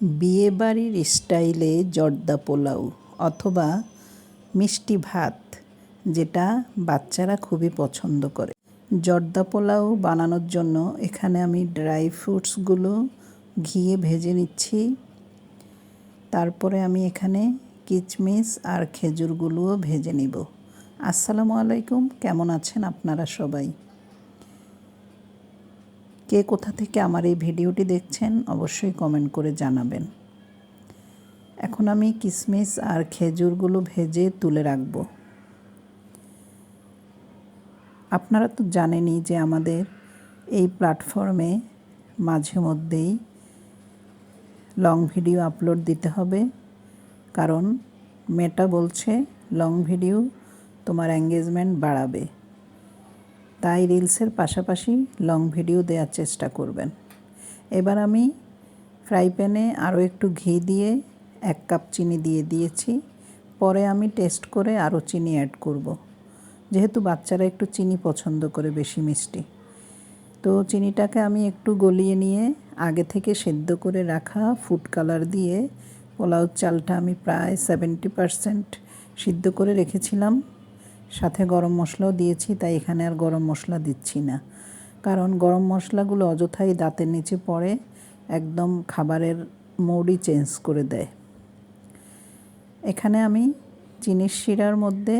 বিয়েবাড়ির স্টাইলে জর্দা পোলাও অথবা মিষ্টি ভাত, যেটা বাচ্চারা খুবই পছন্দ করে। জর্দা পোলাও বানানোর জন্য এখানে আমি ড্রাই ফ্রুটসগুলো ঘিয়ে ভেজে নিচ্ছি। তারপরে আমি এখানে কিচমিচ আর খেজুরগুলোও ভেজে নিব। আসসালামু আলাইকুম, কেমন আছেন আপনারা সবাই? কে কোথা থেকে আমার এই ভিডিওটি দেখছেন অবশ্যই কমেন্ট করে জানাবেন। এখন আমি কিশমিশ আর খেজুরগুলো ভেজে তুলে রাখব। আপনারা তো জানেনই যে আমাদের এই প্ল্যাটফর্মে মাঝে মধ্যেই লং ভিডিও আপলোড দিতে হবে, কারণ মেটা বলছে লং ভিডিও তোমার এঙ্গেজমেন্ট বাড়াবে। তাই রিলসের পাশাপাশি লং ভিডিও দেওয়ার চেষ্টা করবেন। এবার আমি ফ্রাই প্যানে আরও একটু ঘি দিয়ে 1 কাপ চিনি দিয়ে দিয়েছি। পরে আমি টেস্ট করে আরও চিনি অ্যাড করব, যেহেতু বাচ্চারা একটু চিনি পছন্দ করে, বেশি মিষ্টি। তো চিনিটাকে আমি একটু গলিয়ে নিয়ে আগে থেকে সেদ্ধ করে রাখা ফুড কালার দিয়ে পোলাও চালটা আমি প্রায় 70% সিদ্ধ করে রেখেছিলাম। সাথে গরম মশলাও দিয়েছি, তাই এখানে আর গরম মশলা দিচ্ছি না, কারণ গরম মশলাগুলো অযথাই দাঁতের নিচে পড়ে, একদম খাবারের মোডই চেঞ্জ করে দেয়। এখানে আমি চিনির শিরার মধ্যে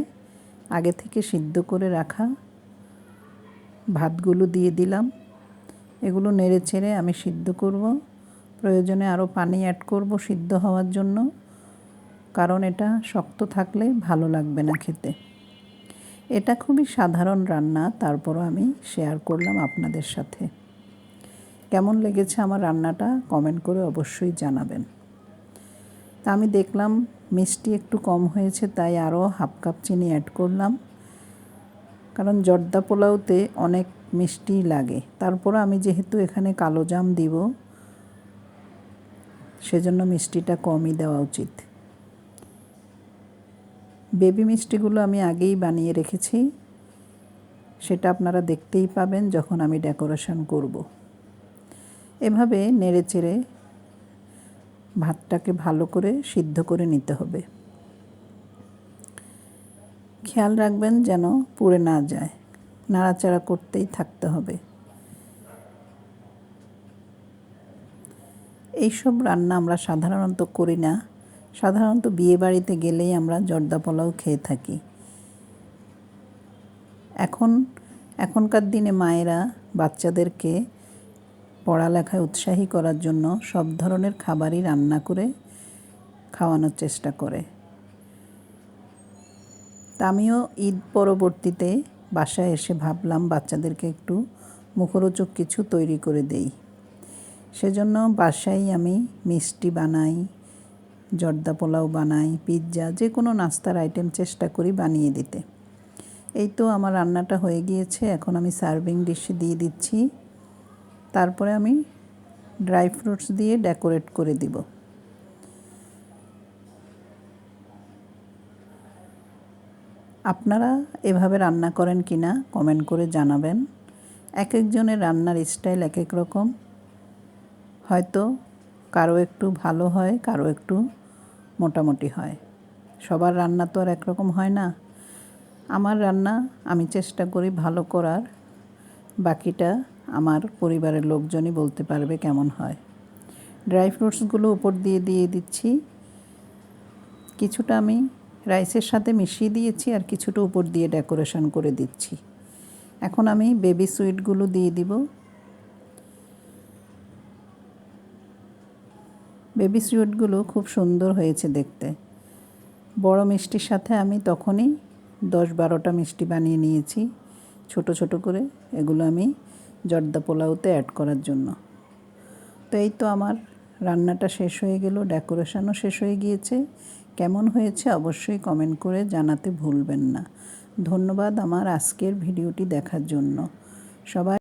আগে থেকে সিদ্ধ করে রাখা ভাতগুলো দিয়ে দিলাম। এগুলো নেড়ে চেড়ে আমি সিদ্ধ করব। প্রয়োজনে আরও পানি অ্যাড করব সিদ্ধ হওয়ার জন্য, কারণ এটা শক্ত থাকলে ভালো লাগবে না খেতে। এটা খুবই সাধারণ রান্না, তারপরও আমি শেয়ার করলাম আপনাদের সাথে। কেমন লেগেছে আমার রান্নাটা কমেন্ট করে অবশ্যই জানাবেন। তা আমি দেখলাম মিষ্টি একটু কম হয়েছে, তাই আরও 1/2 কাপ চিনি অ্যাড করলাম, কারণ জর্দা পোলাওতে অনেক মিষ্টি লাগে। তারপরে আমি যেহেতু এখানে কালো জাম দিব, সেজন্য মিষ্টিটা কমই দেওয়া উচিত। বেবি মিষ্টিগুলো আমি আগেই বানিয়ে রেখেছি, সেটা আপনারা দেখতেই পাবেন যখন আমি ডেকোরেশন করব। এভাবে নেড়ে চেড়ে ভাতটাকে ভালো করে সিদ্ধ করে নিতে হবে। খেয়াল রাখবেন যেন পুড়ে না যায়, নাড়াচাড়া করতেই থাকতে হবে। এইসব রান্না আমরা সাধারণত করি না, সাধারণত বিয়েবাড়িতে গেলেই আমরা জর্দা পোলাও খেয়ে থাকি। এখনকার দিনে মায়েরা বাচ্চাদেরকে পড়ালেখায় উৎসাহী করার জন্য সব ধরনের খাবারই রান্না করে খাওয়ানোর চেষ্টা করে। তা আমিও ঈদ পরবর্তীতে বাসায় এসে ভাবলাম বাচ্চাদেরকে একটু মুখরোচক কিছু তৈরি করে দেই। সেজন্য বাসায় আমি মিষ্টি বানাই, জর্দা পোলাও বানাই, পিৎজা, যে কোনো নাস্তার আইটেম চেষ্টা করি বানিয়ে দিতে। এই তো আমার রান্নাটা হয়ে গিয়েছে, এখন আমি সার্ভিং ডিশে দিয়ে দিচ্ছি। তারপরে আমি ড্রাই ফ্রুটস দিয়ে ডেকোরেট করে দিব। আপনারা এভাবে রান্না করেন কিনা কমেন্ট করে জানাবেন। এক একজনের রান্নার স্টাইল এক এক রকম, হয়তো কারো একটু ভালো হয়, কারো একটু মোটামুটি হয়। সবার রান্না তো আর একরকম হয় না। আমার রান্না আমি চেষ্টা করি ভালো করার, বাকিটা আমার পরিবারের লোকজনই বলতে পারবে কেমন হয়। ড্রাই ফ্রুটসগুলো উপর দিয়ে দিচ্ছি। কিছুটা আমি রাইসের সাথে মিশিয়ে দিয়েছি, আর কিছুটা উপর দিয়ে ডেকোরেশন করে দিচ্ছি। এখন আমি বেবি সুইটগুলো দিয়ে দিব। বেবি সুইটগুলো খুব সুন্দর হয়েছে দেখতে। বড় মিষ্টির সাথে আমি তখনই 10-12টা মিষ্টি বানিয়ে নিয়েছি ছোট ছোট করে, এগুলো আমি জর্দা পোলাওতে অ্যাড করার জন্য। তো এই তো আমার রান্নাটা শেষ হয়ে গেল, ডেকোরেশনও শেষ হয়ে গিয়েছে। কেমন হয়েছে অবশ্যই কমেন্ট করে জানাতে ভুলবেন না। ধন্যবাদ আমার আজকের ভিডিওটি দেখার জন্য। সবাই